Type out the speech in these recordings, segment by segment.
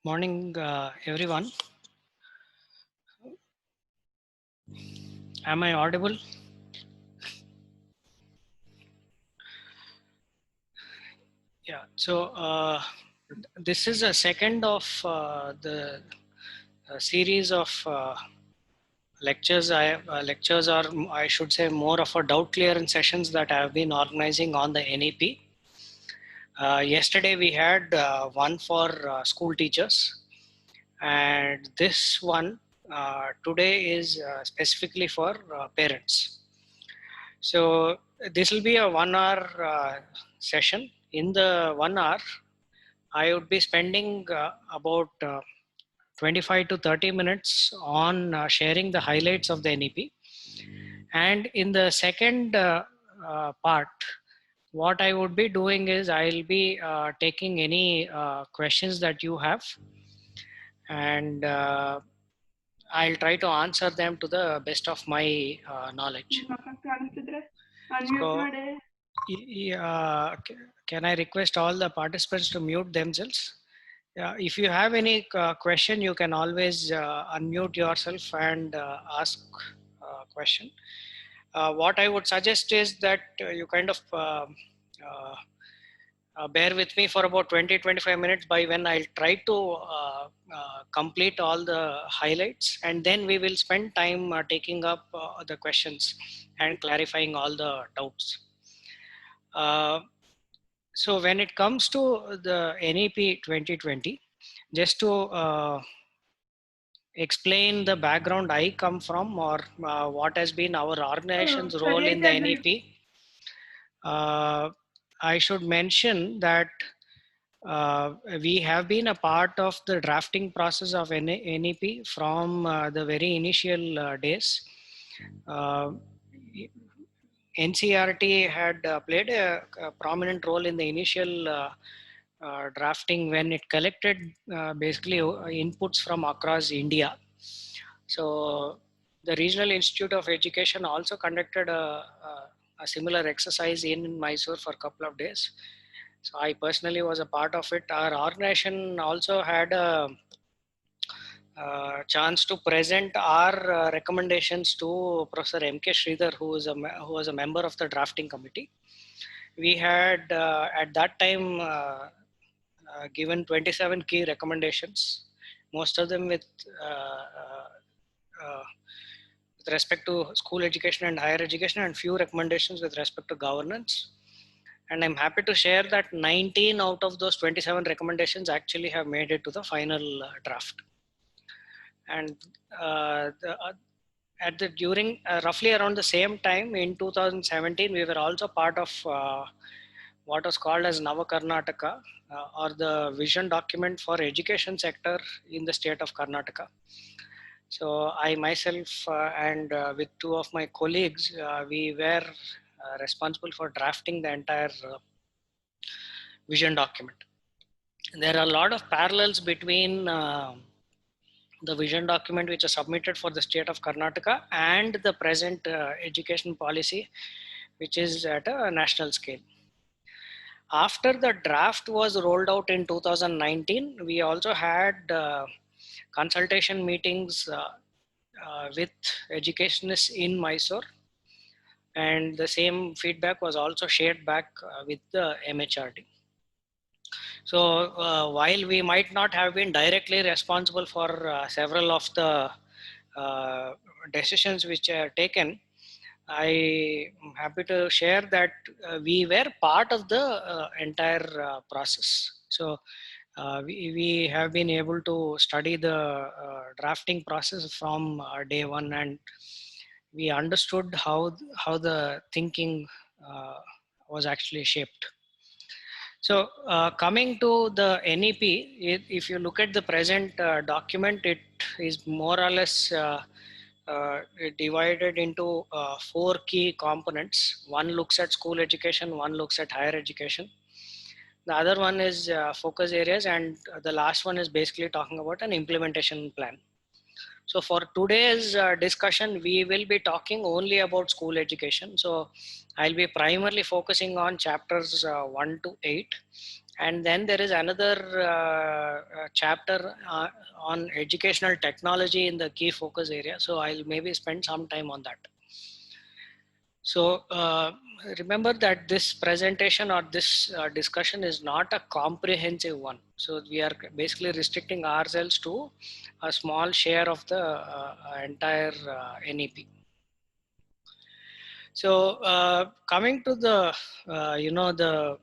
Morning, everyone. Am I audible? Yeah. So this is a second of the series of lectures. Lectures are, I should say, more of a doubt clearance sessions that I have been organizing on the NEP. Yesterday we had one for school teachers, and this one today is specifically for parents. So this will be a 1 hour session. In the 1 hour, I would be spending about 25 to 30 minutes on sharing the highlights of the NEP. And in the second part, what I would be doing is I'll be taking any questions that you have, and I'll try to answer them to the best of my knowledge. So, can I request all the participants to mute themselves? If you have any question, you can always unmute yourself and ask a question. What I would suggest is that you kind of bear with me for about 20-25 minutes by when I'll try to complete all the highlights, and then we will spend time taking up the questions and clarifying all the doubts. So when it comes to the NEP 2020, just to explain the background I come from, or what has been our organization's role in the NEP, I should mention that we have been a part of the drafting process of NEP from the very initial days. NCERT had played a prominent role in the initial drafting when it collected basically inputs from across India. So the Regional Institute of Education also conducted a similar exercise in Mysore for a couple of days. So I personally was a part of it. Our organization also had a chance to present our recommendations to Professor M.K. Sridhar, who was a member of the drafting committee. We had at that time given 27 key recommendations, most of them with respect to school education and higher education, and few recommendations with respect to governance. And I'm happy to share that 19 out of those 27 recommendations actually have made it to the final draft. And during roughly around the same time in 2017, we were also part of what was called as Nava Karnataka, or the vision document for education sector in the state of Karnataka. So I myself and with two of my colleagues, we were responsible for drafting the entire vision document. There are a lot of parallels between the vision document which is submitted for the state of Karnataka and the present education policy, which is at a national scale. After the draft was rolled out in 2019, we also had consultation meetings with educationists in Mysore, and the same feedback was also shared back with the MHRD. So while we might not have been directly responsible for several of the decisions which are taken, I am happy to share that we were part of the entire process. So we have been able to study the drafting process from day one, and we understood how the thinking was actually shaped. So coming to the NEP, if you look at the present document, it is more or less divided into 4 key components. One looks at school education, one looks at higher education. The other one is focus areas, and the last one is basically talking about an implementation plan. So for today's discussion, we will be talking only about school education. So I'll be primarily focusing on chapters 1 to 8. And then there is another chapter on educational technology in the key focus area. So I'll maybe spend some time on that. So remember that this presentation or this discussion is not a comprehensive one. So we are basically restricting ourselves to a small share of the entire NEP. So coming to the, the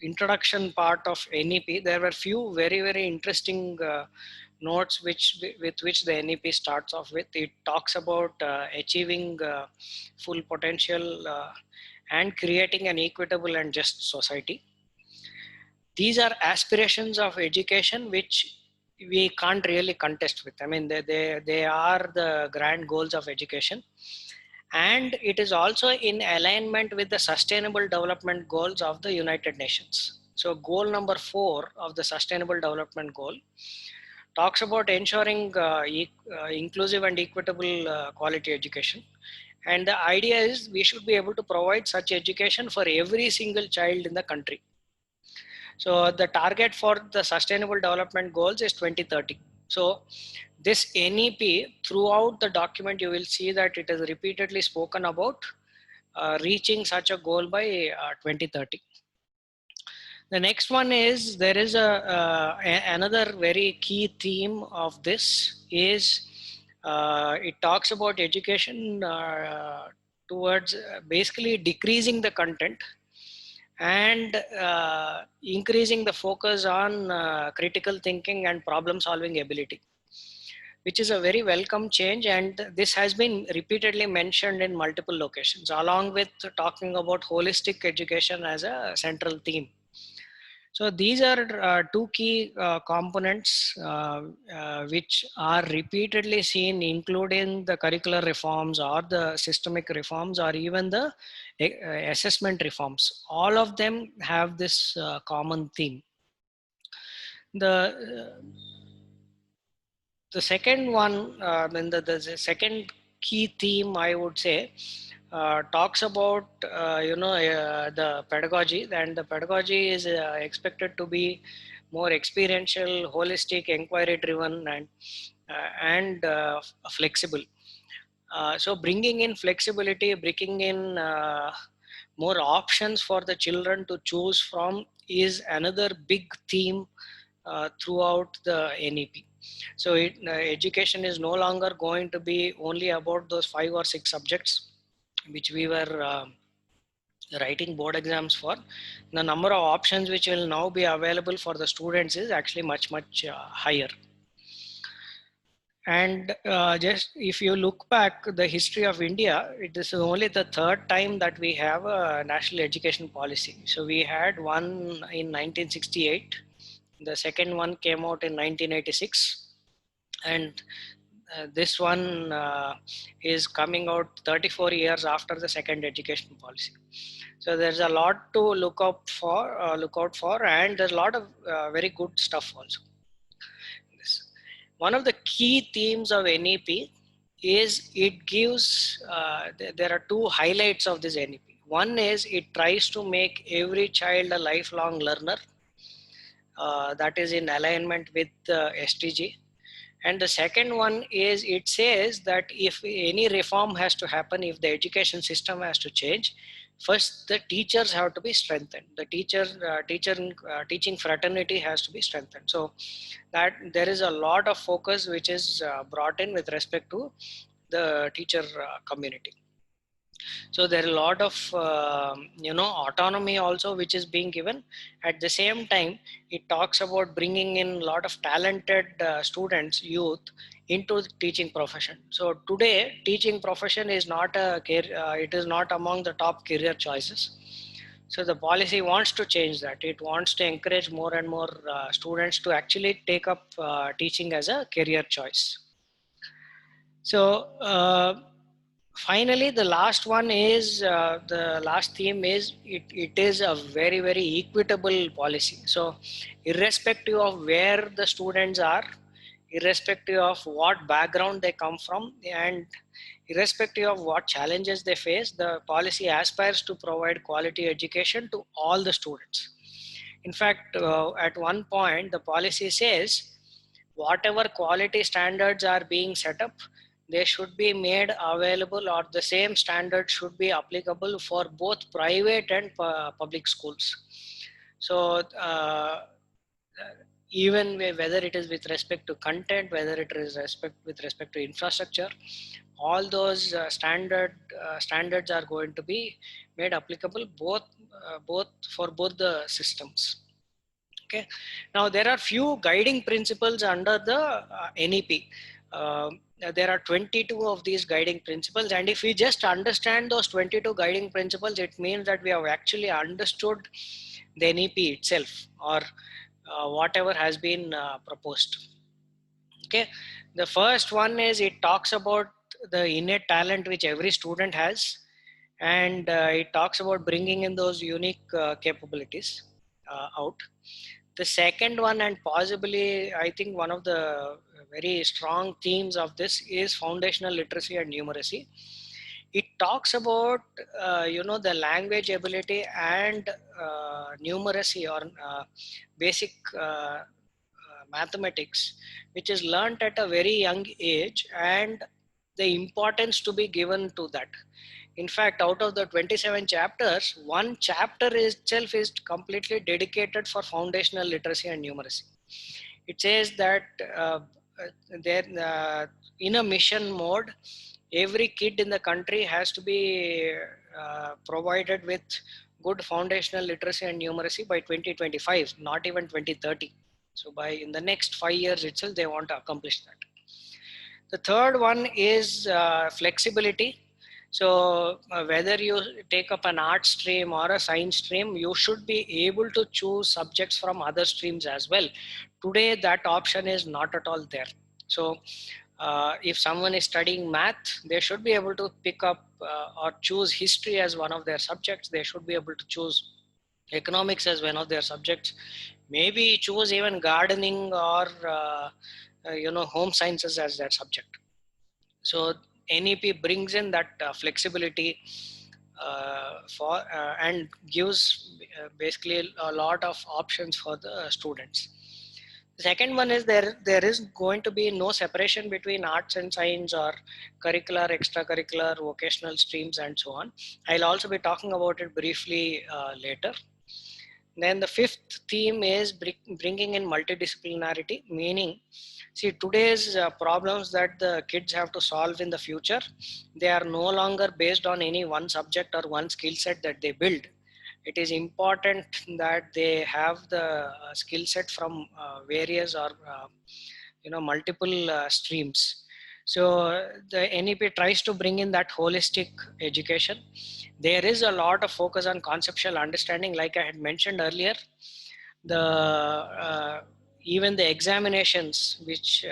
introduction part of NEP, there were few very, very interesting notes with which the NEP starts off with. It talks about achieving full potential and creating an equitable and just society. These are aspirations of education which we can't really contest with. I mean, they are the grand goals of education. And it is also in alignment with the sustainable development goals of the United Nations. So goal number 4 of the sustainable development goal talks about ensuring inclusive and equitable quality education. And the idea is we should be able to provide such education for every single child in the country. So the target for the sustainable development goals is 2030. So this NEP, throughout the document, you will see that it is repeatedly spoken about reaching such a goal by 2030. The next one is, there is another very key theme of this is it talks about education towards basically decreasing the content and increasing the focus on critical thinking and problem solving ability, which is a very welcome change. And this has been repeatedly mentioned in multiple locations, along with talking about holistic education as a central theme. So these are two key components which are repeatedly seen, including the curricular reforms or the systemic reforms or even the assessment reforms. All of them have this common theme. The second one, the second key theme, I would say, talks about the pedagogy, and the pedagogy is expected to be more experiential, holistic, inquiry driven, and flexible. So bringing in flexibility, bringing in more options for the children to choose from is another big theme throughout the NEP. So education is no longer going to be only about those 5 or 6 subjects which we were writing board exams for. The number of options which will now be available for the students is actually much higher. And just if you look back the history of India, it is only the third time that we have a national education policy. So we had one in 1968, the second one came out in 1986, and this one is coming out 34 years after the second education policy. So there's a lot to look out for, and there's a lot of very good stuff also. One of the key themes of NEP is it gives, there are two highlights of this NEP. One is it tries to make every child a lifelong learner. That is in alignment with SDG. And the second one is it says that if any reform has to happen, if the education system has to change, first the teachers have to be strengthened. The teaching fraternity has to be strengthened. So that there is a lot of focus which is brought in with respect to the teacher community. So there are a lot of autonomy also which is being given. At the same time, it talks about bringing in a lot of talented students, youth, into the teaching profession. So today, teaching profession is not it is not among the top career choices. So the policy wants to change that. It wants to encourage more and more students to actually take up teaching as a career choice. So finally, the last one is the last theme is it is a very, very equitable policy. So irrespective of where the students are, irrespective of what background they come from, and irrespective of what challenges they face, the policy aspires to provide quality education to all the students. In fact, at one point, the policy says whatever quality standards are being set up, they should be made available, or the same standard should be applicable for both private and public schools. So even whether it is with respect to content, whether it is with respect to infrastructure, all those standards are going to be made applicable both for both the systems. Okay, now there are few guiding principles under the NEP. There are 22 of these guiding principles, and if we just understand those 22 guiding principles, it means that we have actually understood the NEP itself, or whatever has been proposed. Okay, the first one is, it talks about the innate talent which every student has, and it talks about bringing in those unique capabilities out. The second one, and possibly I think one of the very strong themes of this, is foundational literacy and numeracy. It talks about the language ability and numeracy, or basic mathematics, which is learnt at a very young age, and the importance to be given to that. In fact, out of the 27 chapters, one chapter itself is completely dedicated for foundational literacy and numeracy. It says that there, in a mission mode, every kid in the country has to be provided with good foundational literacy and numeracy by 2025, not even 2030. So by in the next 5 years itself, they want to accomplish that. The third one is flexibility. So whether you take up an art stream or a science stream, you should be able to choose subjects from other streams as well. Today, that option is not at all there. So if someone is studying math, they should be able to pick up or choose history as one of their subjects. They should be able to choose economics as one of their subjects. Maybe choose even gardening or home sciences as their subject. So NEP brings in that flexibility and gives basically a lot of options for the students. The second one is, there is going to be no separation between arts and science, or curricular, extracurricular, vocational streams, and so on. I'll also be talking about it briefly later. Then the fifth theme is bringing in multidisciplinarity, meaning, see, today's problems that the kids have to solve in the future, they are no longer based on any one subject or one skill set that they build. It is important that they have the skill set from various or multiple streams. So the NEP tries to bring in that holistic education. There is a lot of focus on conceptual understanding, like I had mentioned earlier. Even the examinations, which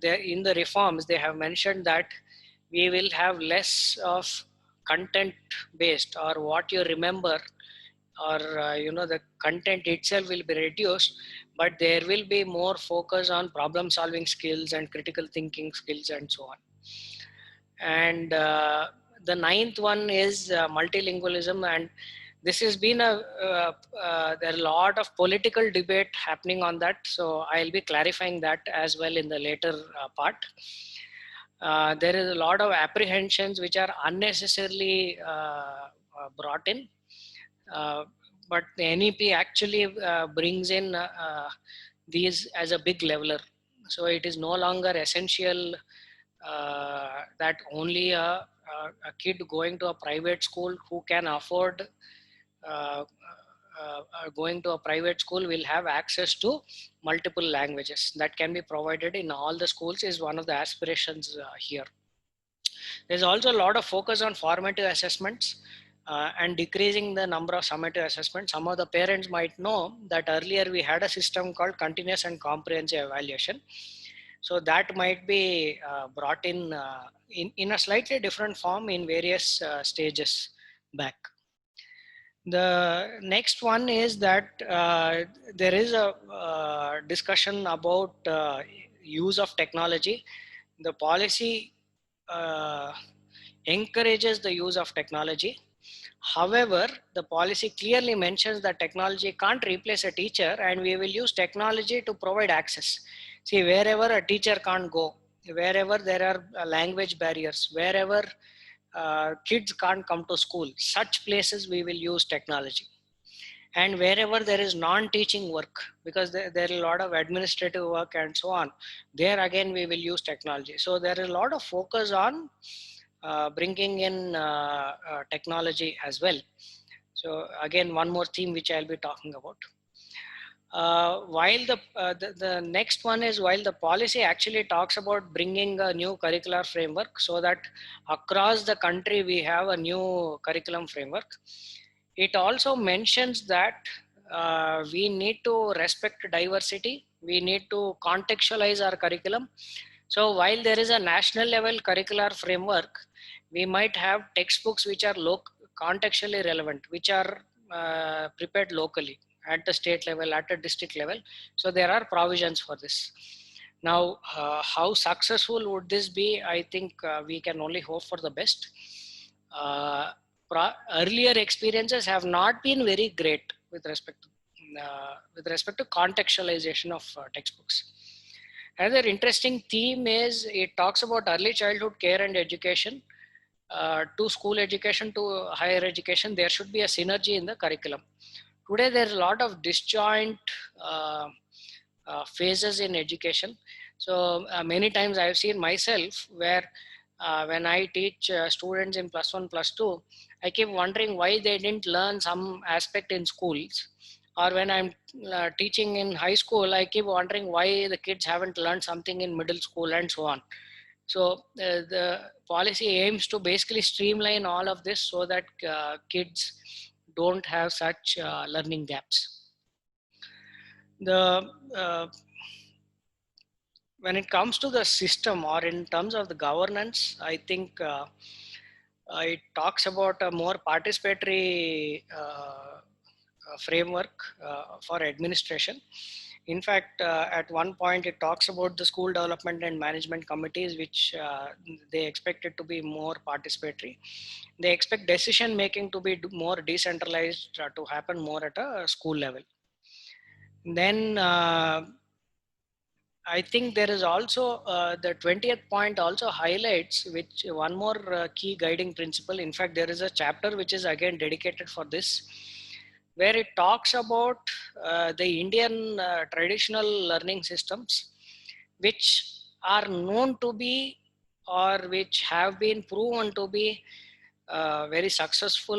in the reforms, they have mentioned that we will have less of content based, or what you remember, or the content itself will be reduced, but there will be more focus on problem solving skills and critical thinking skills and so on. And the ninth one is multilingualism, and this has been there are a lot of political debate happening on that, so I'll be clarifying that as well in the later part. There is a lot of apprehensions which are unnecessarily brought in, but the NEP actually brings in these as a big leveler. So it is no longer essential that only a kid going to a private school who can afford going to a private school will have access to multiple languages. That can be provided in all the schools is one of the aspirations here. There's also a lot of focus on formative assessments and decreasing the number of summative assessments. Some of the parents might know that earlier we had a system called continuous and comprehensive evaluation. So that might be brought in a slightly different form in various stages back. The next one is that there is a discussion about use of technology. The policy encourages the use of technology, However, the policy clearly mentions that technology can't replace a teacher, and we will use technology to provide access. See, wherever a teacher can't go, wherever there are language barriers, wherever kids can't come to school, such places we will use technology. And wherever there is non-teaching work, because there are a lot of administrative work and so on, there again we will use technology. So there is a lot of focus on bringing in technology as well. So again, one more theme which I'll be talking about. While the next one is, while the policy actually talks about bringing a new curricular framework so that across the country we have a new curriculum framework, it also mentions that we need to respect diversity. We need to contextualize our curriculum. So while there is a national level curricular framework, we might have textbooks which are contextually relevant, which are prepared locally at the state level, at the district level. So there are provisions for this. Now, how successful would this be? I think we can only hope for the best. Earlier experiences have not been very great with respect to contextualization of textbooks. Another interesting theme is it talks about early childhood care and education. To school education to higher education, there should be a synergy in the curriculum. Today, there's a lot of disjoint phases in education. So many times I've seen myself where when I teach students in +1, +2, I keep wondering why they didn't learn some aspect in schools. Or when I'm teaching in high school, I keep wondering why the kids haven't learned something in middle school and so on. So the policy aims to basically streamline all of this so that kids don't have such learning gaps. When it comes to the system, or in terms of the governance, I think it talks about a more participatory framework for administration. In fact, at one point it talks about the school development and management committees, which they expect it to be more participatory. They expect decision making to be more decentralized, to happen more at a school level. Then I think there is also the 20th point also highlights which one more key guiding principle. In fact, there is a chapter which is again dedicated for this, where it talks about the Indian traditional learning systems, which are known to be, or which have been proven to be very successful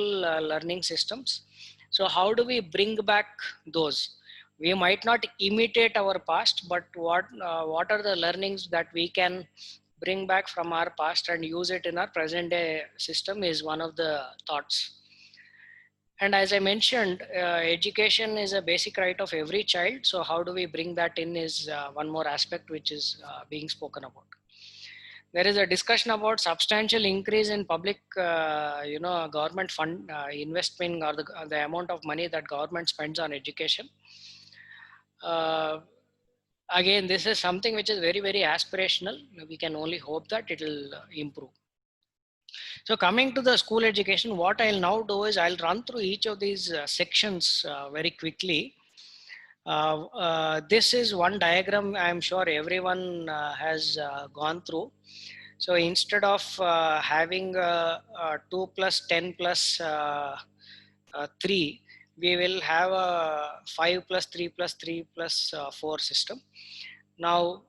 learning systems. So how do we bring back those? We might not imitate our past, but what are the learnings that we can bring back from our past and use it in our present day system is one of the thoughts. And as I mentioned, education is a basic right of every child. So how do we bring that in is one more aspect which is being spoken about. There is a discussion about substantial increase in public, government fund investment, or the amount of money that government spends on education. Again, this is something which is very, very aspirational. We can only hope that it will improve. So coming to the school education, what I'll now do is I'll run through each of these sections very quickly. This is one diagram I'm sure everyone has gone through. So instead of having 2 plus 10 plus 3, we will have a 5 plus 3 plus 3 plus 4 system. Now,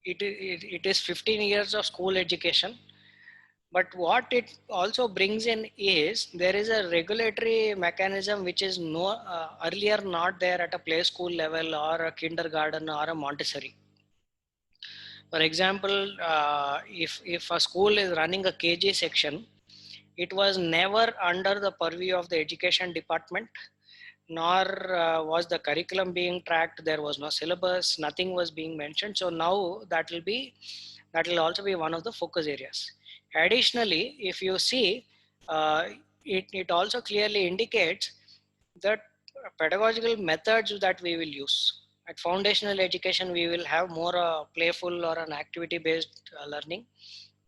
it is 15 years of school education. But what it also brings in is there is a regulatory mechanism which is earlier not there at a play school level or a kindergarten or a Montessori. For example, if a school is running a KG section, it was never under the purview of the education department, nor was the curriculum being tracked. There was no syllabus, nothing was being mentioned. So now that will also be one of the focus areas. Additionally, if you see, it also clearly indicates that pedagogical methods that we will use. At foundational education, we will have more playful or an activity based learning.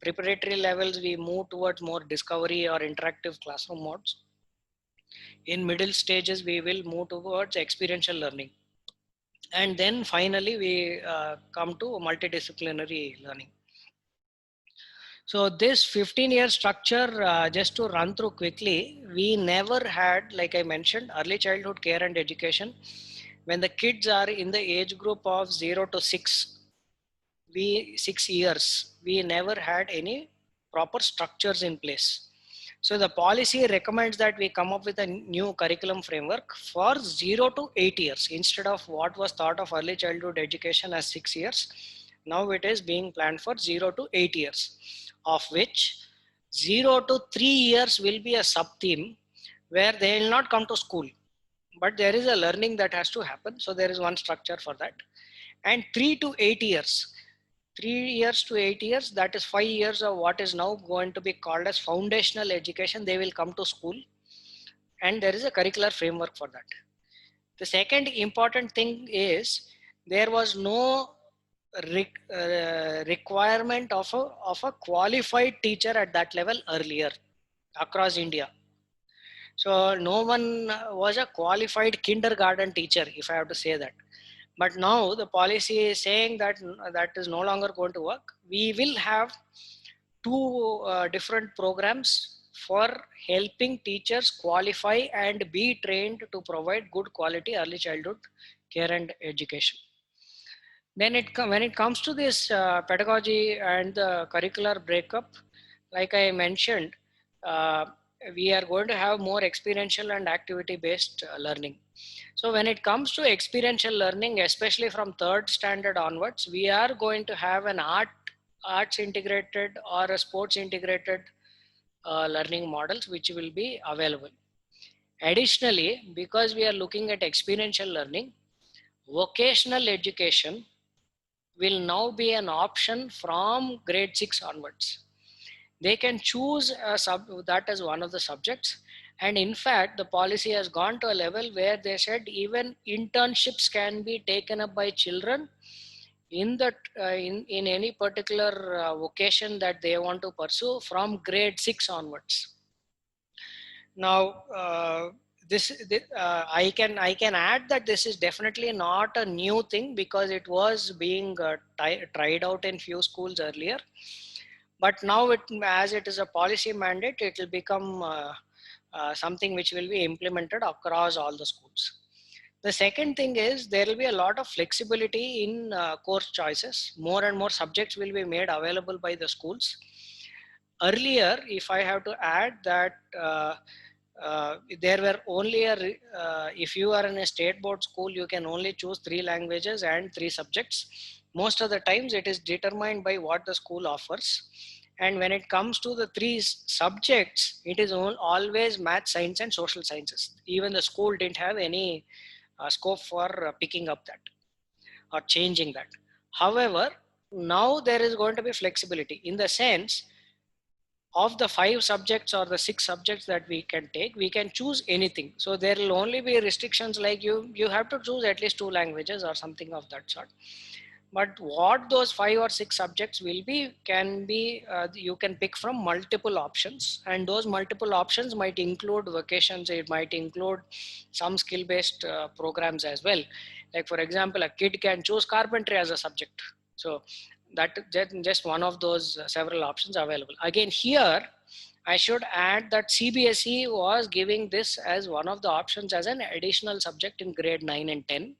Preparatory levels, we move towards more discovery or interactive classroom modes. In middle stages, we will move towards experiential learning. And then finally, we come to multidisciplinary learning. So this 15-year structure, just to run through quickly, we never had, like I mentioned, early childhood care and education. When the kids are in the age group of 0 to 6, 6 years, we never had any proper structures in place. So the policy recommends that we come up with a new curriculum framework for 0 to 8 years instead of what was thought of early childhood education as 6 years. Now it is being planned for 0 to 8 years, of which 0 to 3 years will be a sub theme where they will not come to school, but there is a learning that has to happen. So there is one structure for that. And 3 to 8 years, 3 years to 8 years, that is 5 years of what is now going to be called as foundational education. They will come to school and there is a curricular framework for that. The second important thing is there was no requirement of a qualified teacher at that level earlier across India. So no one was a qualified kindergarten teacher, if I have to say that. But now the policy is saying that that is no longer going to work. We will have two different programs for helping teachers qualify and be trained to provide good quality early childhood care and education. Then when it comes to this pedagogy and the curricular breakup, like I mentioned, uh, we are going to have more experiential and activity based learning. So when it comes to experiential learning, especially from third standard onwards, we are going to have an arts integrated or a sports integrated learning models which will be available. Additionally, because we are looking at experiential learning, vocational education will now be an option from grade 6 onwards. They can choose that as one of the subjects. And in fact, the policy has gone to a level where they said even internships can be taken up by children in in any particular vocation that they want to pursue from grade 6 onwards. Now, I can add that this is definitely not a new thing because it was being tried out in few schools earlier, but now as it is a policy mandate, it will become something which will be implemented across all the schools. The second thing is there will be a lot of flexibility in course choices. More and more subjects will be made available by the schools. Earlier, if I have to add that there were only if you are in a state board school, you can only choose 3 languages and 3 subjects. Most of the times it is determined by what the school offers. And when it comes to the 3 subjects, it is always math, science and social sciences. Even the school didn't have any scope for picking up that or changing that. However, now there is going to be flexibility in the sense of the 5 subjects or the 6 subjects that we can take, we can choose anything. So there will only be restrictions like you have to choose at least 2 languages or something of that sort. But what those 5 or 6 subjects will be can be you can pick from multiple options, and those multiple options might include vocations. It might include some skill based programs as well. Like for example, a kid can choose carpentry as a subject. So that just one of those several options available. Again, here I should add that CBSE was giving this as one of the options as an additional subject in grade 9 and 10,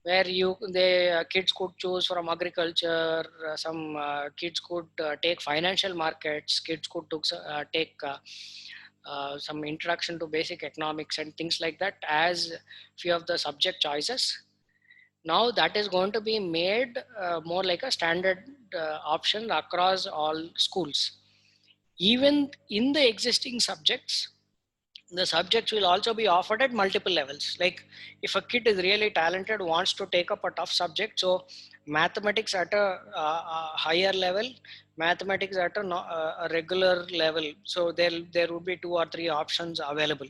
where the kids could choose from agriculture. Some kids could take financial markets. Kids could take some introduction to basic economics and things like that as few of the subject choices. Now that is going to be made more like a standard option across all schools. Even in the existing subjects, the subjects will also be offered at multiple levels. Like if a kid is really talented, wants to take up a tough subject, so mathematics at a higher level, mathematics at a regular level, so there would be 2 or 3 options available.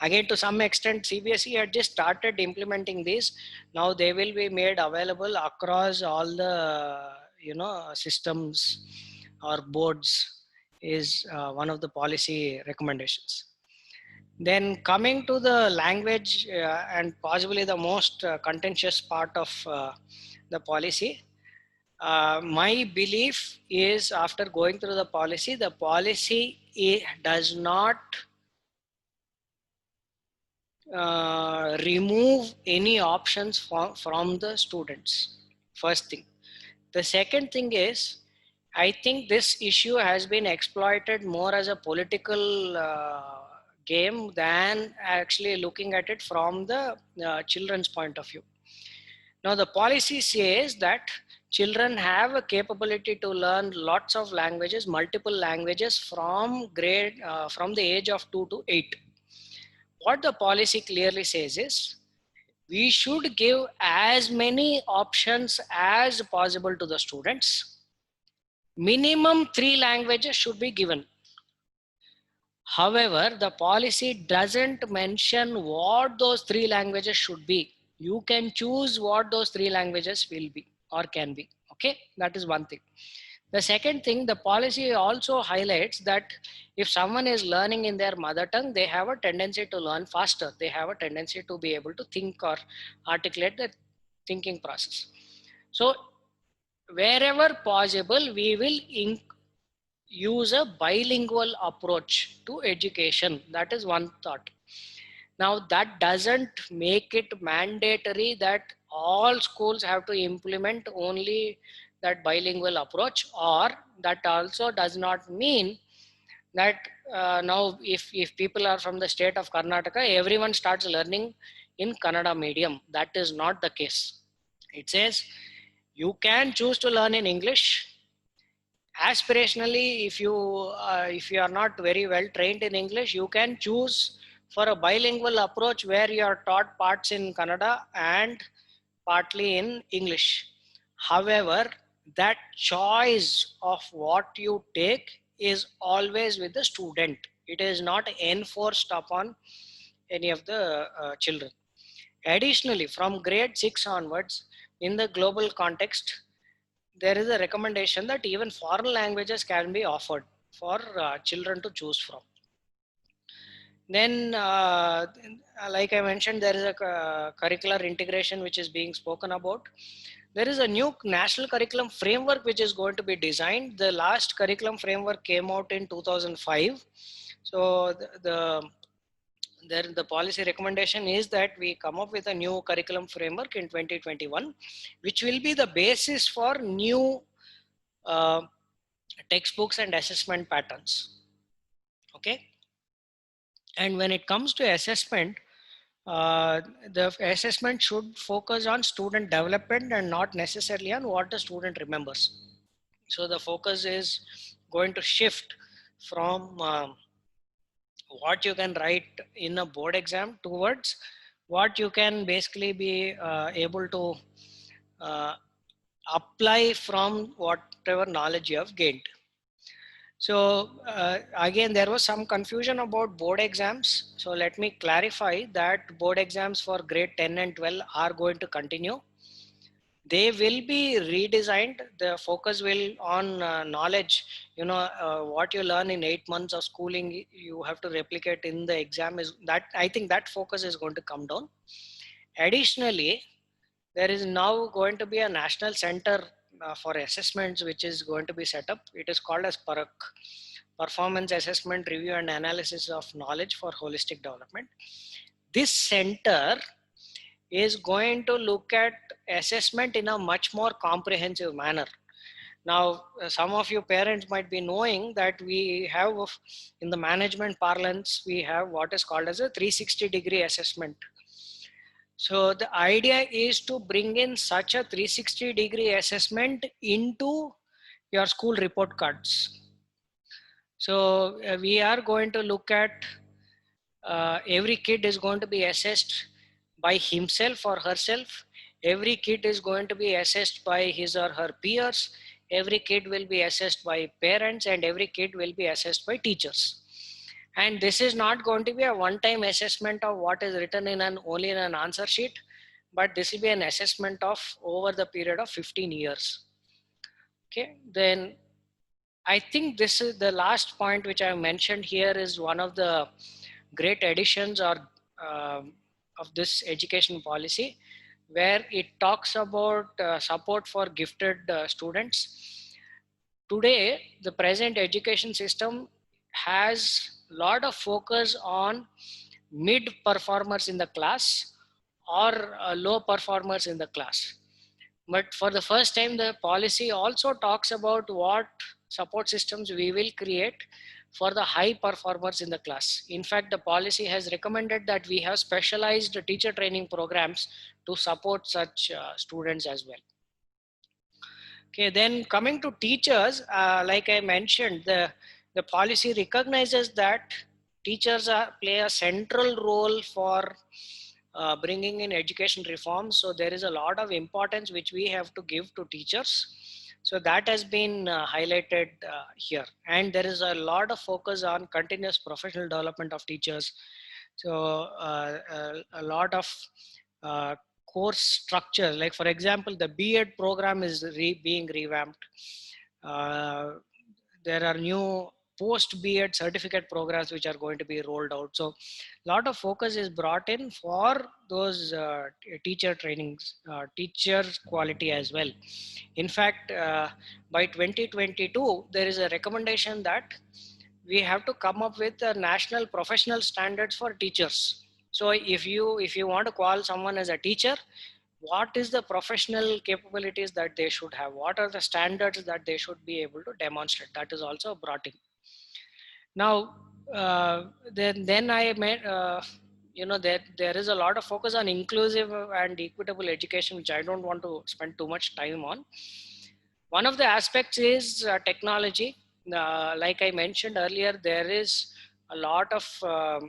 Again, to some extent, CBSE had just started implementing these. Now they will be made available across all the systems or boards is one of the policy recommendations. Then coming to the language and possibly the most contentious part of the policy, my belief is after going through the policy does not remove any options from the students. First thing. The second thing is, I think this issue has been exploited more as a political game than actually looking at it from the children's point of view. Now, the policy says that children have a capability to learn lots of languages, multiple languages from the age of 2 to 8. What the policy clearly says is, we should give as many options as possible to the students. Minimum 3 languages should be given. However, the policy doesn't mention what those 3 languages should be. You can choose what those 3 languages will be or can be. Okay, that is one thing. The second thing, the policy also highlights that if someone is learning in their mother tongue, they have a tendency to learn faster. They have a tendency to be able to think or articulate the thinking process. So wherever possible, we will use a bilingual approach to education. That is one thought. Now, that doesn't make it mandatory that all schools have to implement only that bilingual approach, or that also does not mean that now if people are from the state of Karnataka, everyone starts learning in Kannada medium. That is not the case. It says you can choose to learn in English. Aspirationally, if you are not very well trained in English, you can choose for a bilingual approach where you are taught parts in Kannada and partly in English. However, that choice of what you take is always with the student. It is not enforced upon any of the children. Additionally, from grade 6 onwards, in the global context, there is a recommendation that even foreign languages can be offered for children to choose from. Then, like I mentioned, there is a curricular integration which is being spoken about. There is a new national curriculum framework which is going to be designed. The last curriculum framework came out in 2005. So the policy recommendation is that we come up with a new curriculum framework in 2021, which will be the basis for new textbooks and assessment patterns. Okay. And when it comes to assessment, the assessment should focus on student development and not necessarily on what the student remembers. So the focus is going to shift from what you can write in a board exam towards what you can basically be able to apply from whatever knowledge you have gained. So again, there was some confusion about board exams. So let me clarify that board exams for grade 10 and 12 are going to continue. They will be redesigned. The focus will on knowledge. What you learn in 8 months of schooling, you have to replicate in the exam. Is that I think that focus is going to come down. Additionally, there is now going to be a national center for assessments which is going to be set up. It is called as PARAK, Performance Assessment Review and Analysis of Knowledge for Holistic Development. This center is going to look at assessment in a much more comprehensive manner. Now, some of you parents might be knowing that we have, in the management parlance, we have what is called as a 360-degree assessment. So the idea is to bring in such a 360-degree assessment into your school report cards. So we are going to look at every kid is going to be assessed by himself or herself. Every kid is going to be assessed by his or her peers. Every kid will be assessed by parents, and every kid will be assessed by teachers. And this is not going to be a one-time assessment of what is written in only in an answer sheet, but this will be an assessment of over the period of 15 years. Okay, then I think this is the last point which I mentioned here is one of the great additions or of this education policy, where it talks about support for gifted students. Today, the present education system has a lot of focus on mid performers in the class or low performers in the class. But for the first time, the policy also talks about what support systems we will create for the high performers in the class. In fact, the policy has recommended that we have specialized teacher training programs to support such students as well. Okay, then coming to teachers, like I mentioned, the policy recognizes that teachers play a central role for bringing in education reforms. So there is a lot of importance which we have to give to teachers. So that has been highlighted here. And there is a lot of focus on continuous professional development of teachers. So a lot of uh, course structure, like for example, the B.Ed program is being revamped. There are new post B.Ed certificate programs which are going to be rolled out. So a lot of focus is brought in for those teacher trainings, teacher quality as well. In fact, by 2022, there is a recommendation that we have to come up with a national professional standards for teachers. So if you want to call someone as a teacher, what is the professional capabilities that they should have? What are the standards that they should be able to demonstrate? That is also brought in. Now, then I made, that there is a lot of focus on inclusive and equitable education, which I don't want to spend too much time on. One of the aspects is technology. Like I mentioned earlier, there is a lot of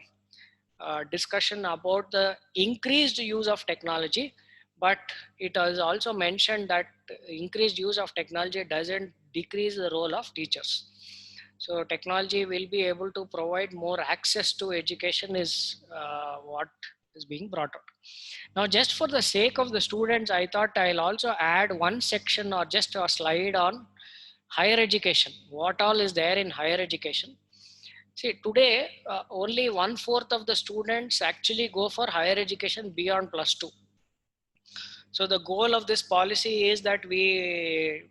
discussion about the increased use of technology, but it is also mentioned that increased use of technology doesn't decrease the role of teachers. So technology will be able to provide more access to education is what is being brought out. Now, just for the sake of the students, I thought I'll also add one section or just a slide on higher education. What all is there in higher education? See, today, only 1/4 of the students actually go for higher education beyond +2. So the goal of this policy is that we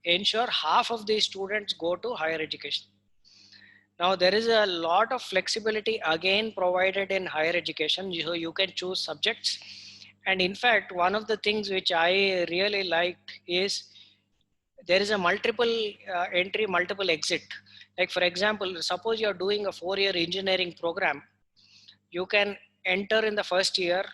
ensure half of these students go to higher education. Now there is a lot of flexibility again provided in higher education. So you can choose subjects. And in fact, one of the things which I really liked is there is a multiple entry, multiple exit. Like for example, suppose you're doing a 4-year engineering program, you can enter in the first year,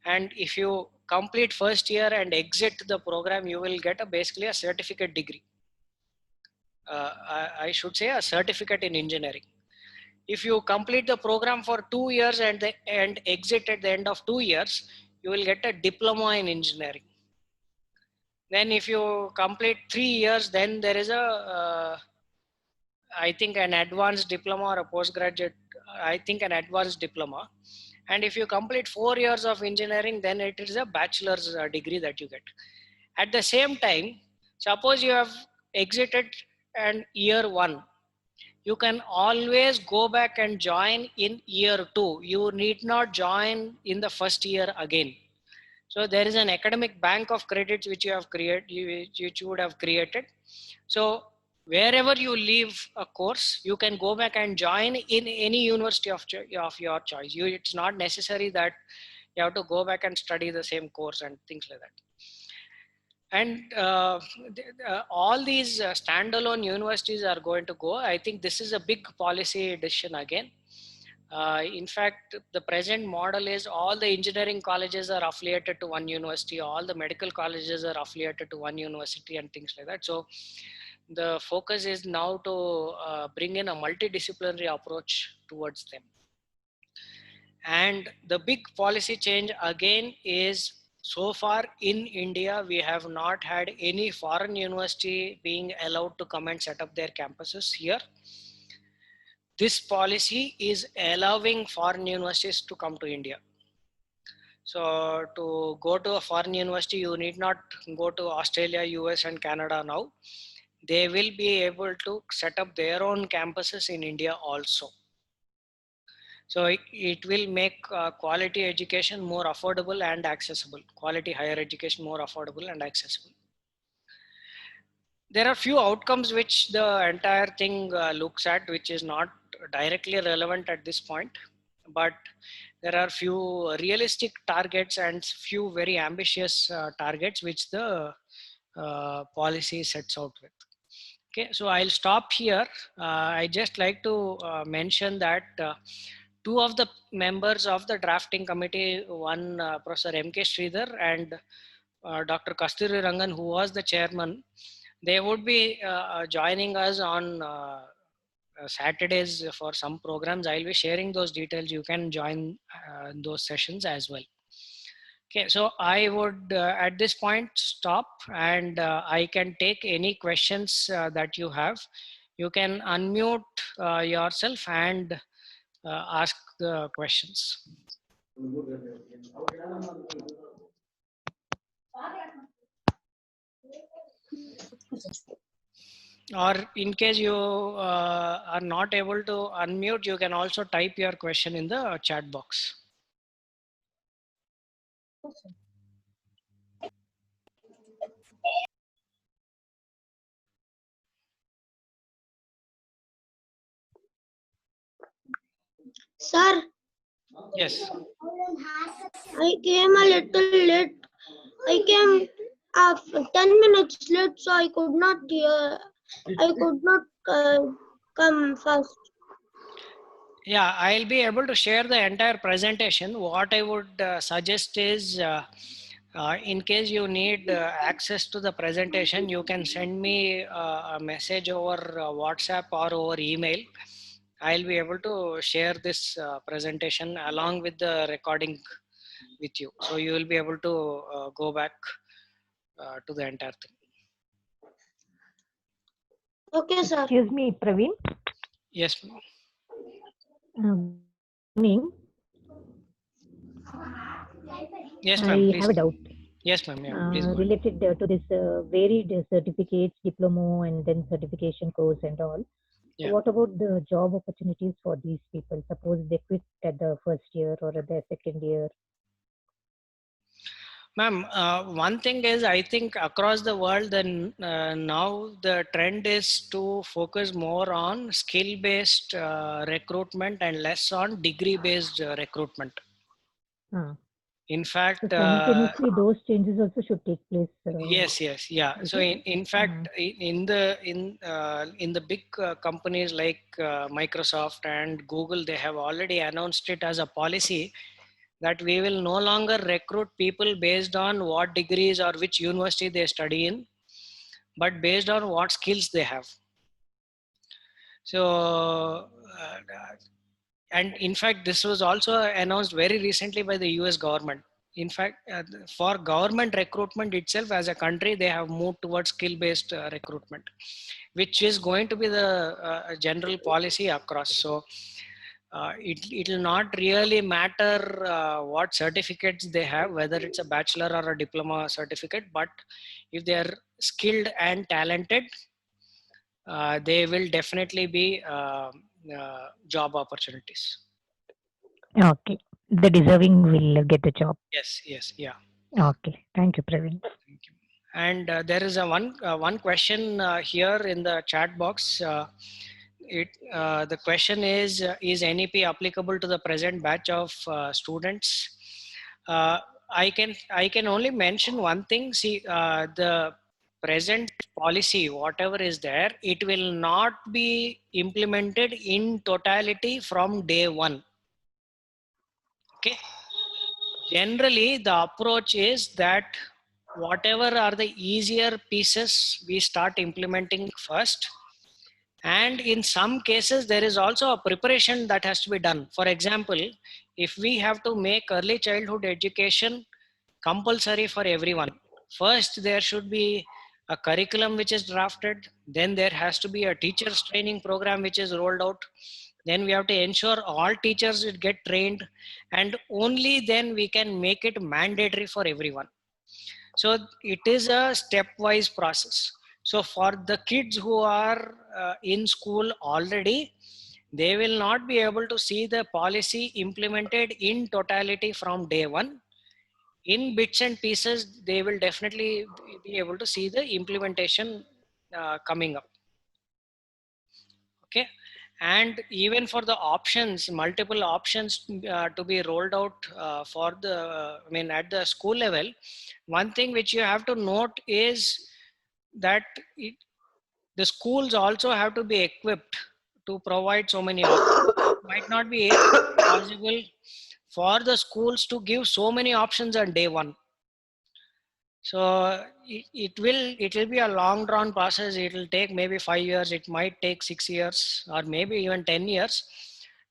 and if you complete first year and exit the program, you will get basically a certificate degree. I should say a certificate in engineering. If you complete the program for 2 years and exit at the end of 2 years, you will get a diploma in engineering. Then if you complete 3 years, then there is I think an advanced diploma or a postgraduate, I think an advanced diploma. And if you complete 4 years of engineering, then it is a bachelor's degree that you get. At the same time, suppose you have exited and year 1, you can always go back and join in year 2. You need not join in the first year again. So there is an academic bank of credits which you have created, which you would have created. So wherever you leave a course, you can go back and join in any university of your choice. It's not necessary that you have to go back and study the same course and things like that. And all these standalone universities are going to go. I think this is a big policy decision again. In fact, the present model is all the engineering colleges are affiliated to one university, all the medical colleges are affiliated to one university and things like that. So the focus is now to bring in a multidisciplinary approach towards them. And the big policy change again is, so far in India, we have not had any foreign university being allowed to come and set up their campuses here. This policy is allowing foreign universities to come to India. So to go to a foreign university, you need not go to Australia, US and Canada now. they will be able to set up their own campuses in India also. So it will make quality education more affordable and accessible, quality higher education more affordable and accessible. There are few outcomes which the entire thing looks at, which is not directly relevant at this point, but there are few realistic targets and few very ambitious targets which the policy sets out with. Okay, so I'll stop here. I just like to mention that two of the members of the drafting committee, one Professor M.K. Sridhar and Dr. Kasturi Rangan, who was the chairman, they would be joining us on Saturdays for some programs. I'll be sharing those details. You can join those sessions as well. Okay, so I would at this point stop, and I can take any questions that you have. You can unmute yourself and ask the questions. Or in case you are not able to unmute, you can also type your question in the chat box. Sir, Yes. I came a little late. I came 10 minutes late, so I could not come first. Yeah, I'll be able to share the entire presentation. What I would suggest is, in case you need access to the presentation, you can send me a message over WhatsApp or over email. I'll be able to share this presentation along with the recording with you. So you will be able to go back to the entire thing. Okay, sir. Excuse me, Praveen. Yes. Morning. Yes, ma'am. I Please. have a doubt. Yes, ma'am. Yeah, please go ahead. Related to this varied certificates, diploma, and then certification course and all. Yeah. What about the job opportunities for these people? Suppose they quit at the first year or at the second year. Ma'am, one thing is, I think across the world, then now the trend is to focus more on skill-based recruitment and less on degree-based recruitment. In fact, So simultaneously, those changes also should take place. Yes, yeah. So in fact, in the big companies like Microsoft and Google, they have already announced it as a policy that we will no longer recruit people based on what degrees or which university they study in, but based on what skills they have. So, and in fact, this was also announced very recently by the US government. In fact, for government recruitment itself as a country, they have moved towards skill-based recruitment, which is going to be the general policy across. So, it will not really matter what certificates they have, whether it's a bachelor or a diploma certificate, but if they are skilled and talented, they will definitely be job opportunities. Okay. The deserving will get the job. Yes, yeah. Okay. Thank you, Praveen. Thank you. And there is a one question here in the chat box. The question is NEP applicable to the present batch of students? I can only mention one thing. See, the present policy, whatever is there, it will not be implemented in totality from day one. Okay. Generally, the approach is that whatever are the easier pieces we start implementing first. And in some cases, there is also a preparation that has to be done. For example, if we have to make early childhood education compulsory for everyone, first there should be a curriculum which is drafted. Then there has to be a teachers training program which is rolled out. Then we have to ensure all teachers will get trained, and only then we can make it mandatory for everyone. So it is a stepwise process. So for the kids who are in school already, they will not be able to see the policy implemented in totality from day one. In bits and pieces, they will definitely be able to see the implementation coming up. Okay. And even for the options, multiple options to be rolled out for the, I mean, at the school level, one thing which you have to note is that the schools also have to be equipped to provide so many options. It might not be possible for the schools to give so many options on day one. So it will be a long drawn process. It will take maybe 5 years. It might take 6 years or maybe even 10 years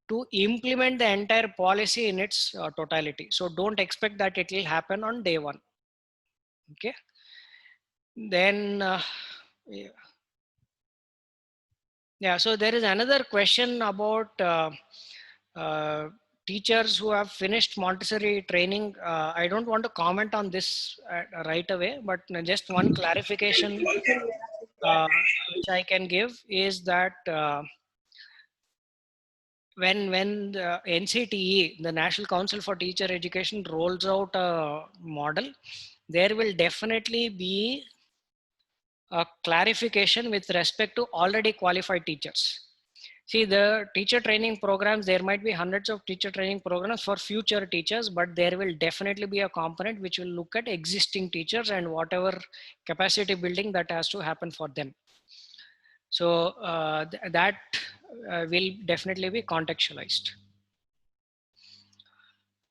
to implement the entire policy in its totality. So don't expect that it will happen on day one. Okay. Then yeah. Yeah, so there is another question about uh, teachers who have finished Montessori training. I don't want to comment on this right away, but just one clarification which I can give is that when the NCTE, the National Council for Teacher Education, rolls out a model, there will definitely be a clarification with respect to already qualified teachers. See, the teacher training programs, there might be hundreds of teacher training programs for future teachers, but there will definitely be a component which will look at existing teachers and whatever capacity building that has to happen for them. So that will definitely be contextualized.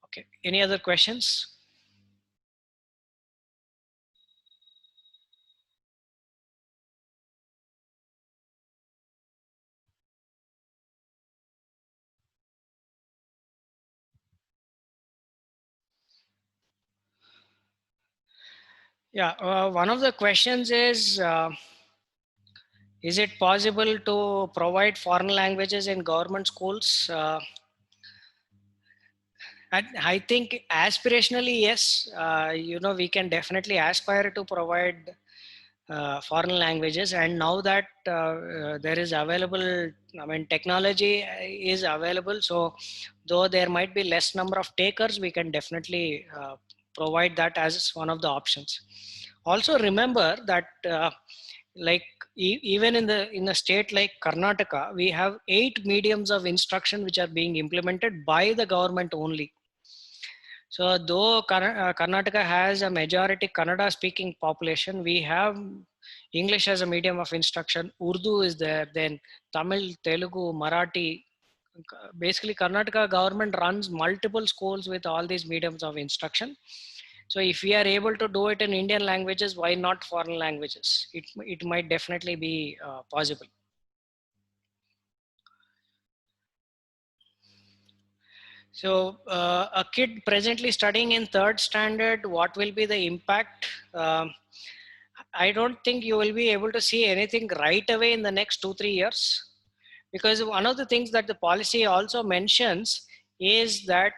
Okay, any other questions? Yeah, one of the questions is it possible to provide foreign languages in government schools? I think aspirationally, yes. We can definitely aspire to provide foreign languages, and now that there is available, I mean, technology is available. So, though there might be less number of takers, we can definitely provide that as one of the options. Also, remember that like even in a state like Karnataka, we have 8 mediums of instruction which are being implemented by the government only. So though Karnataka has a majority Kannada speaking population, we have English as a medium of instruction, Urdu is there, then Tamil, Telugu, Marathi. Basically Karnataka government runs multiple schools with all these mediums of instruction. So if we are able to do it in Indian languages, why not foreign languages? It might definitely be possible. So a kid presently studying in 3rd standard, what will be the impact? I don't think you will be able to see anything right away in the next 2-3 years, because one of the things that the policy also mentions is that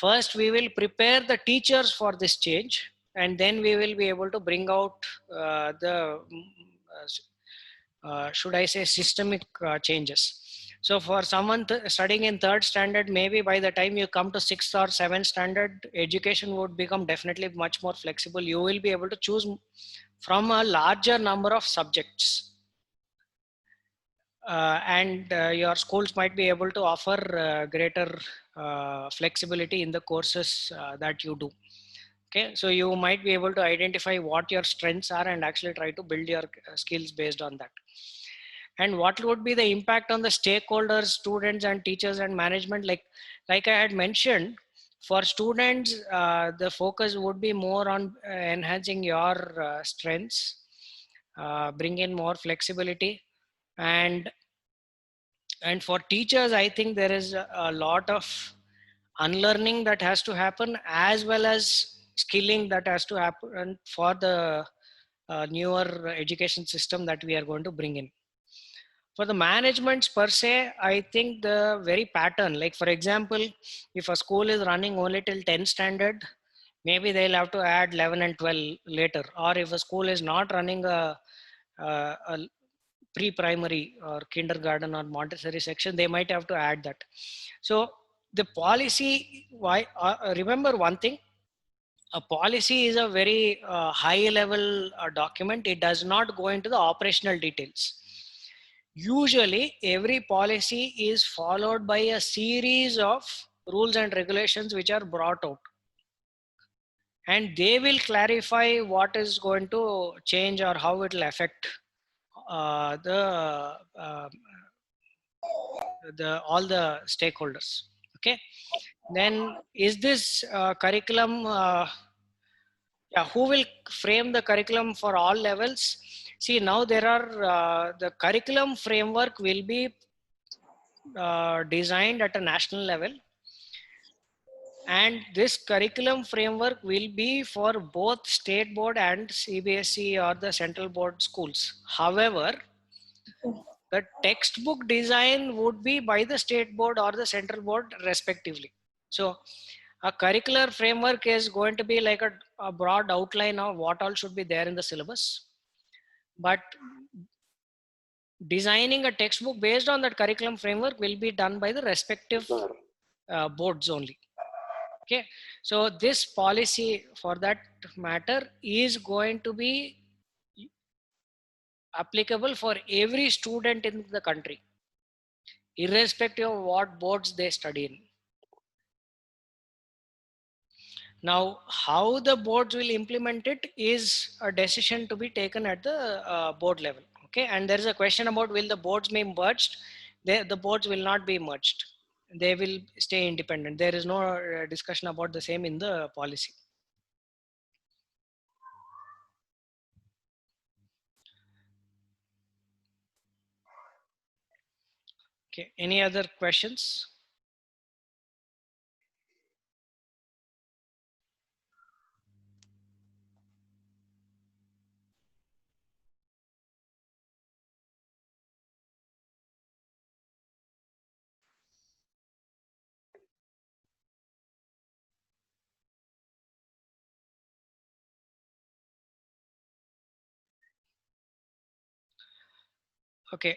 first we will prepare the teachers for this change, and then we will be able to bring out should I say, systemic changes. So for someone studying in 3rd standard, maybe by the time you come to 6th or 7th standard, education would become definitely much more flexible. You will be able to choose from a larger number of subjects. And your schools might be able to offer greater flexibility in the courses that you do. Okay, so you might be able to identify what your strengths are and actually try to build your skills based on that. And what would be the impact on the stakeholders, students and teachers and management? Like I had mentioned, for students, the focus would be more on enhancing your strengths, bring in more flexibility, and for teachers, I think there is a lot of unlearning that has to happen, as well as skilling that has to happen for the newer education system that we are going to bring in. For the managements per se, I think the very pattern, like for example, if a school is running only till 10 standard, maybe they'll have to add 11 and 12 later. Or if a school is not running a a pre-primary or kindergarten or Montessori section, they might have to add that. So the policy, why remember one thing, a policy is a very high level document. It does not go into the operational details. Usually every policy is followed by a series of rules and regulations which are brought out, and they will clarify what is going to change or how it will affect uh, the all the stakeholders. Okay, then is this curriculum yeah, who will frame the curriculum for all levels? See, now there are the curriculum framework will be designed at a national level, and this curriculum framework will be for both state board and CBSE or the central board schools. However, the textbook design would be by the state board or the central board respectively. So a curricular framework is going to be like a broad outline of what all should be there in the syllabus, but designing a textbook based on that curriculum framework will be done by the respective boards only. Okay, so this policy for that matter is going to be applicable for every student in the country, irrespective of what boards they study in. Now, how the boards will implement it is a decision to be taken at the board level. Okay, and there is a question about will the boards be merged? The boards will not be merged. They will stay independent. There is no discussion about the same in the policy. Okay, any other questions? Okay,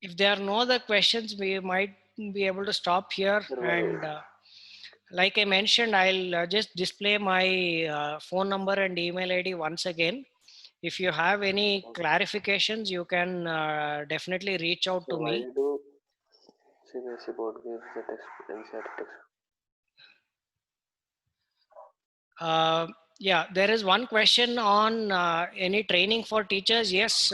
if there are no other questions, we might be able to stop here. And like I mentioned, I'll just display my phone number and email ID once again. If you have any clarifications, you can definitely reach out to Why me. do CBSE board gives the textbook NCERT textbook? Yeah, there is one question on any training for teachers. Yes,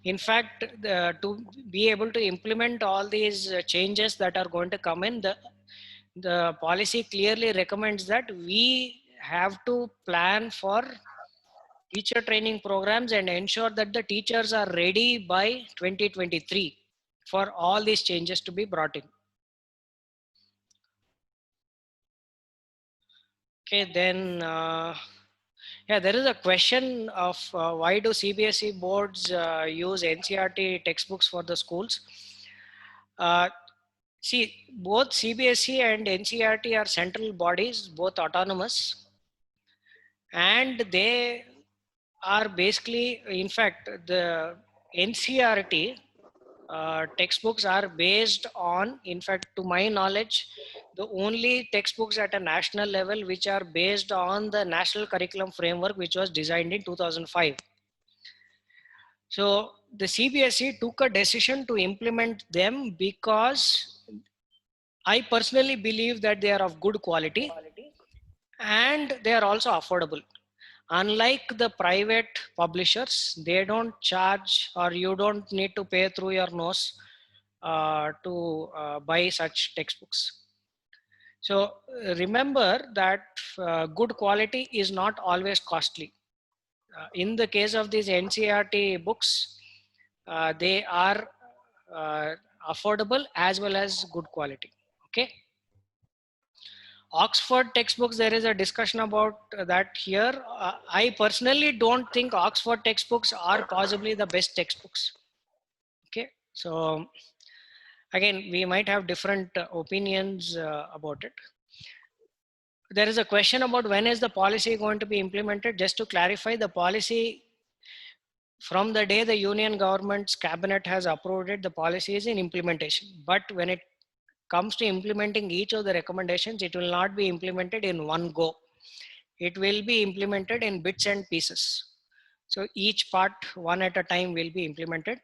in fact, to be able to implement all these changes that are going to come in, the policy clearly recommends that we have to plan for teacher training programs and ensure that the teachers are ready by 2023 for all these changes to be brought in. Okay, then yeah, there is a question of why do CBSE boards use NCERT textbooks for the schools? See, both CBSE and NCERT are central bodies, both autonomous, and they are basically, in fact, the NCERT textbooks are based on, in fact, to my knowledge, the only textbooks at a national level which are based on the national curriculum framework which was designed in 2005. So the CBSE took a decision to implement them because I personally believe that they are of good quality and they are also affordable. Unlike the private publishers, they don't charge or you don't need to pay through your nose to buy such textbooks. So remember that good quality is not always costly. In the case of these NCERT books, they are affordable as well as good quality. Okay. Oxford textbooks, there is a discussion about that here. I personally don't think Oxford textbooks are possibly the best textbooks. Okay, so again, we might have different opinions about it. there is a question about when is the policy going to be implemented. Just to clarify, the policy from the day the union government's cabinet has approved it, the policy is in implementation. But when it comes to implementing each of the recommendations, it will not be implemented in one go. It will be implemented in bits and pieces. So each part, one at a time, will be implemented.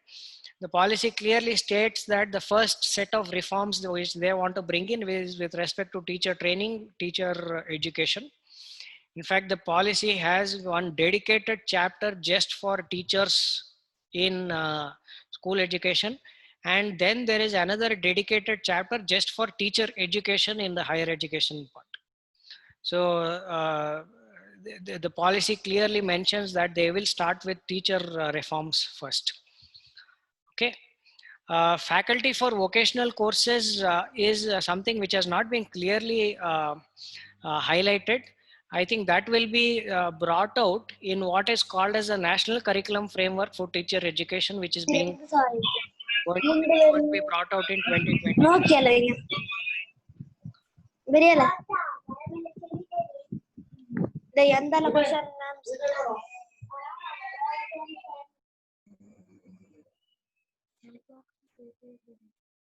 The policy clearly states that the first set of reforms which they want to bring in is with respect to teacher training, teacher education. In fact, the policy has one dedicated chapter just for teachers in school education. And then there is another dedicated chapter just for teacher education in the higher education part. So the policy clearly mentions that they will start with teacher reforms first. Okay. Faculty for vocational courses is something which has not been clearly highlighted. I think that will be brought out in what is called as the National Curriculum Framework for Teacher Education, which is going to be brought out in 2020. No,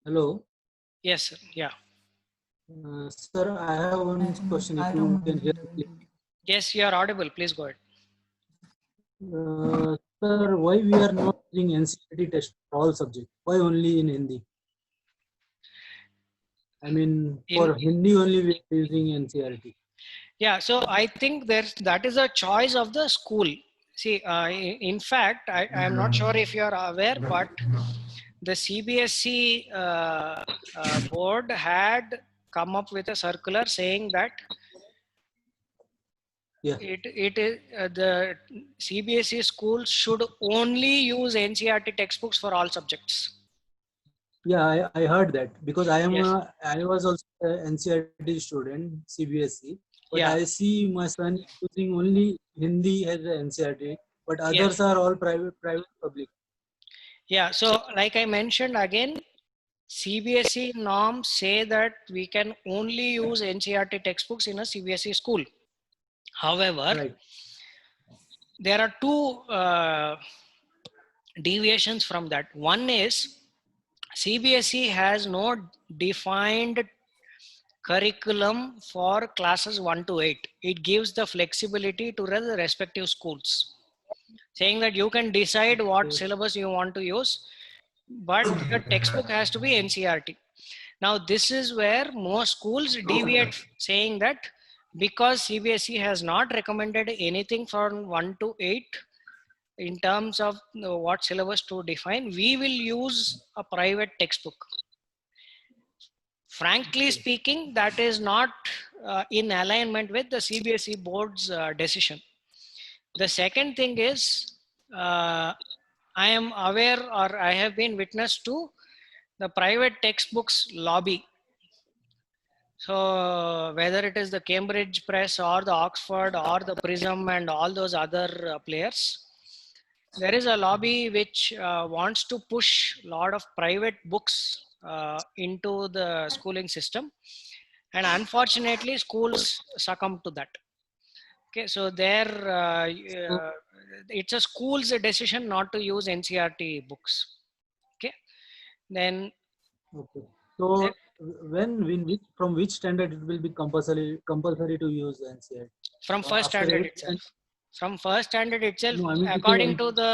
Hello. Yes, sir. Yeah. Sir, I have one question. If you can hear me. Yes, you are audible. Please go ahead. Sir, why we are not using NCERT test for all subjects? Why only in Hindi? I mean, for Hindi only we are using NCERT. Yeah, so I think that is a choice of the school. See, in fact, I am not sure if you are aware, but the CBSE board had come up with a circular saying that it is the CBSE schools should only use NCERT textbooks for all subjects. Yeah, I heard that because I was also an NCERT student, CBSE. But I see my son using only Hindi as an NCERT, but others are all private public. Yeah, so like I mentioned again, CBSE norms say that we can only use NCERT textbooks in a CBSE school. However, there are two deviations from that. One is CBSE has no defined curriculum for classes 1 to 8. It gives the flexibility to the respective schools, saying that you can decide what syllabus you want to use, but the textbook has to be NCERT. Now, this is where most schools deviate, saying that because CBSE has not recommended anything from 1 to 8 in terms of what syllabus to define, we will use a private textbook. Frankly speaking, that is not in alignment with the CBSE board's decision. The second thing is, I am aware, or I have been witness to the private textbooks lobby. So whether it is the Cambridge Press or the Oxford or the Prism and all those other players, there is a lobby which wants to push a lot of private books into the schooling system, and unfortunately schools succumb to that. Okay, so there it's a school's decision not to use NCERT books. Okay, then so from which standard it will be compulsory to use NCERT? From first standard itself. From first standard itself, no, I mean, according to the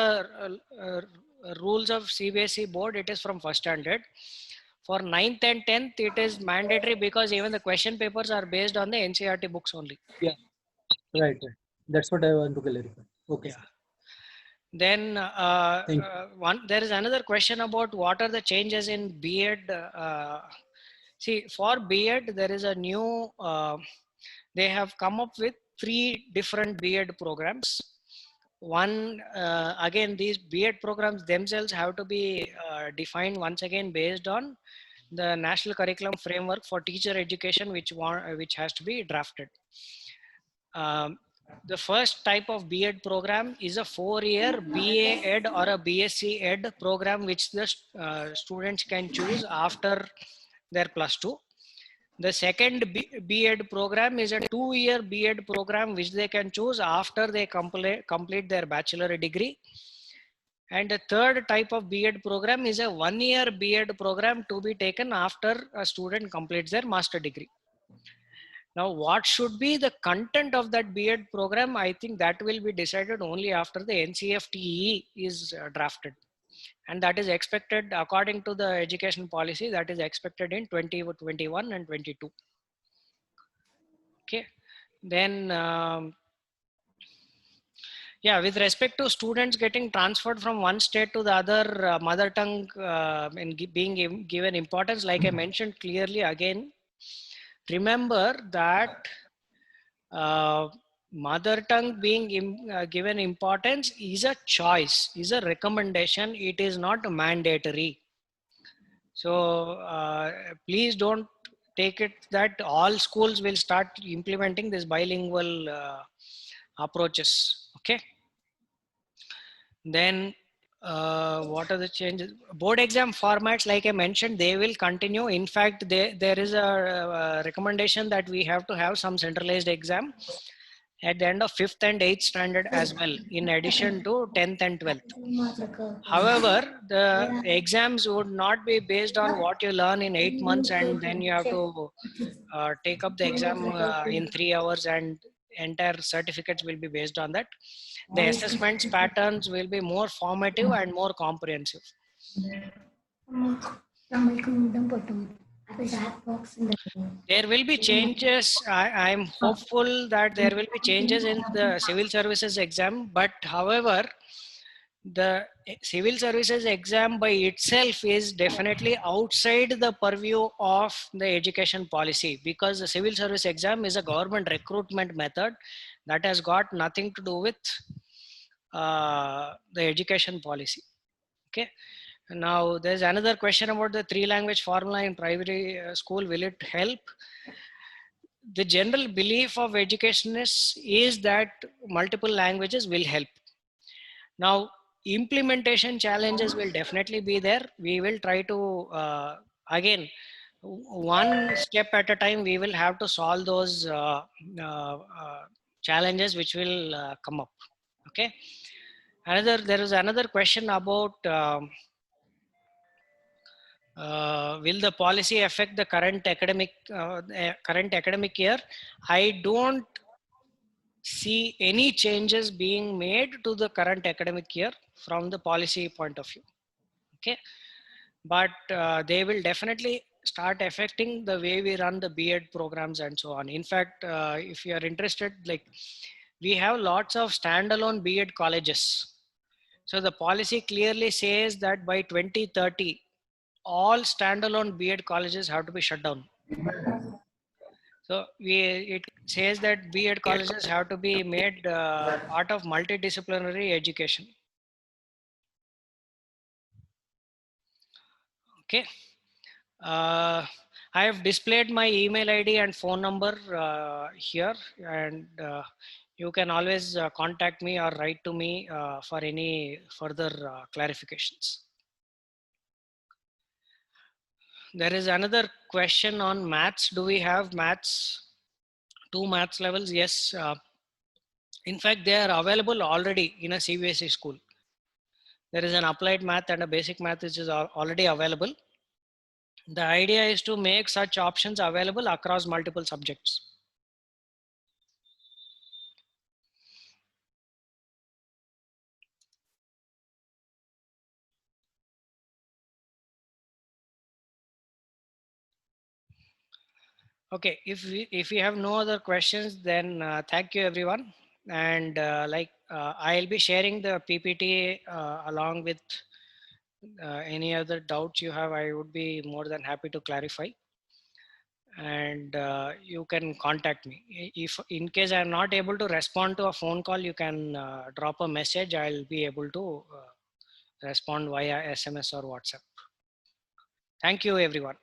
rules of CBSE board, it is from first standard. For 9th and 10th, it is mandatory because even the question papers are based on the NCERT books only. Yeah, right. That's what I want to clarify. Okay. Yeah. Then there is another question about what are the changes in B.Ed. See, for B.Ed, there is a new, they have come up with 3 different B.Ed programs. One, again, these B.Ed programs themselves have to be defined once again based on the National Curriculum Framework for Teacher Education, which has to be drafted. The first type of B.Ed program is a 4-year BA Ed or a BSc Ed program, which the students can choose after their +2. The second B.Ed program is a 2-year B.Ed program which they can choose after they complete their bachelor degree. And the third type of B.Ed program is a 1-year B.Ed program to be taken after a student completes their master degree. Now, what should be the content of that B.Ed program? I think that will be decided only after the NCFTE is drafted. And that is expected according to the education policy, that is expected in 2021 and 22. Okay. Then, yeah, with respect to students getting transferred from one state to the other, mother tongue and being given importance, like I mentioned clearly again, remember that mother tongue being given importance is a choice, is a recommendation. It is not mandatory. So please don't take it that all schools will start implementing this bilingual approaches. Okay. Then what are the changes? Board exam formats, like I mentioned, they will continue. In fact, there is a recommendation that we have to have some centralized exam at the end of 5th and 8th standard as well, in addition to 10th and 12th. However, the exams would not be based on what you learn in 8 months and then you have to take up the exam in 3 hours, and entire certificates will be based on that. The assessments patterns will be more formative and more comprehensive. There will be changes. I am hopeful that there will be changes in the civil services exam, but however, the civil services exam by itself is definitely outside the purview of the education policy, because the civil service exam is a government recruitment method that has got nothing to do with the education policy. Okay. Now there's another question about the 3-language formula in primary school. Will it help? The general belief of educationists is that multiple languages will help. Now, implementation challenges will definitely be there. We will try to, again, one step at a time, we will have to solve those challenges which will come up. Okay. There is another question about will the policy affect the current academic year? I don't see any changes being made to the current academic year from the policy point of view. Okay, but they will definitely start affecting the way we run the B.Ed programs and so on. In fact, if you are interested, like we have lots of standalone B.Ed colleges. So the policy clearly says that by 2030, all standalone B.Ed colleges have to be shut down. So it says that B.Ed colleges have to be made part of multidisciplinary education. Okay. I have displayed my email ID and phone number here, and you can always contact me or write to me for any further clarifications. There is another question on maths. Do we have maths, 2 maths levels? Yes. In fact, they are available already in a CBSE school. There is an applied math and a basic math which is already available. The idea is to make such options available across multiple subjects. Okay, if we have no other questions, then thank you everyone. And I'll be sharing the PPT along with any other doubts you have. I would be more than happy to clarify. And you can contact me. If in case I'm not able to respond to a phone call, you can drop a message. I'll be able to respond via SMS or WhatsApp. Thank you everyone.